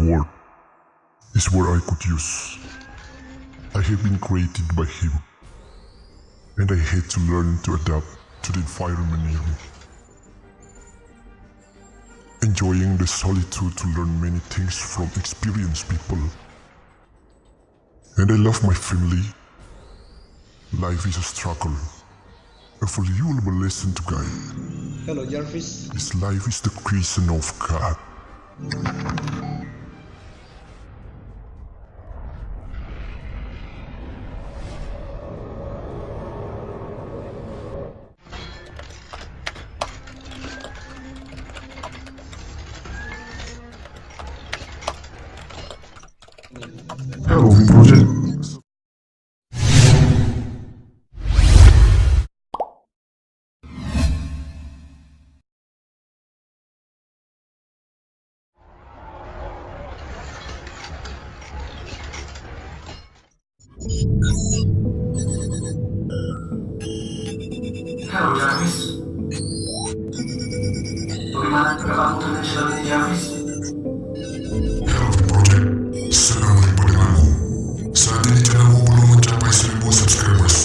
world is where I could use. I have been created by him, and I had to learn to adapt to the environment near me. Enjoying the solitude to learn many things from experienced people. And I love my family. Life is a struggle, a valuable lesson to guide. Hello, Jarvis. This life is the creation of God. Hello, Project. Halo Jarvis, bagaimana kamu dengan Saladi Jarvis? Hello Project, senang berjumpa denganmu. Saat ini channelmu belum mencapai 1000 subscribers.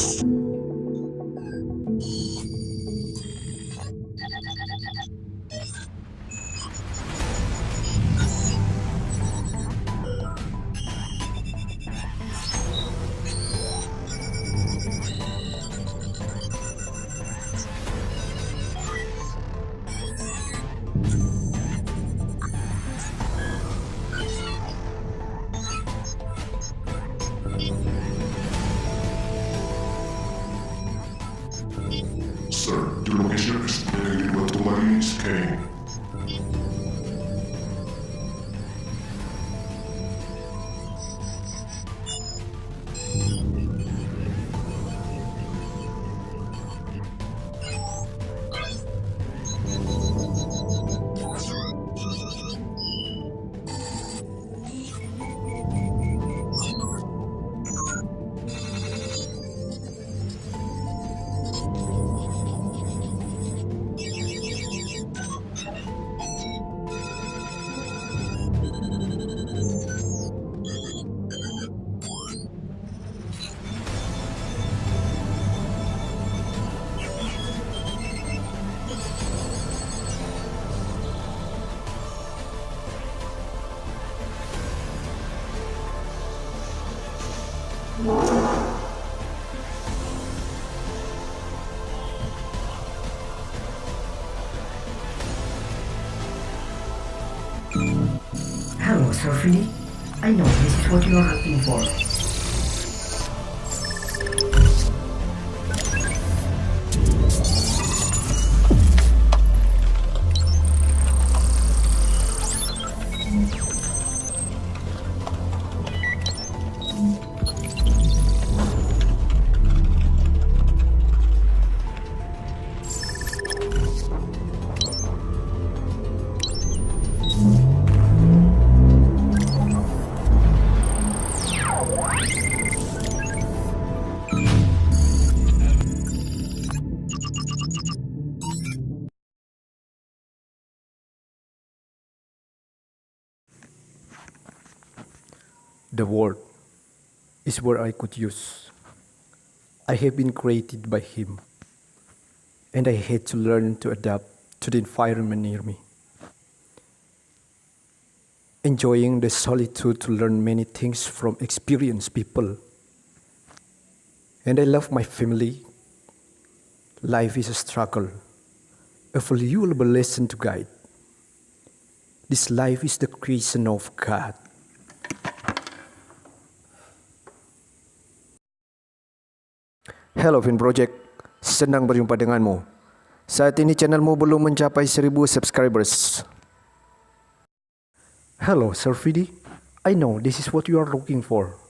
Sir, the location is yang dibuat kemarin is Kang. Hello, Sophie. I know this is what you are looking for. The world is where I could use. I have been created by him, and I had to learn to adapt to the environment near me. Enjoying the solitude to learn many things from experienced people. And I love my family. Life is a struggle, a valuable lesson to guide. This life is the creation of God. Hello Fin Project, senang berjumpa denganmu. Saat ini channelmu belum mencapai 1000 subscribers. Hello Sir Vidi, I know this is what you are looking for.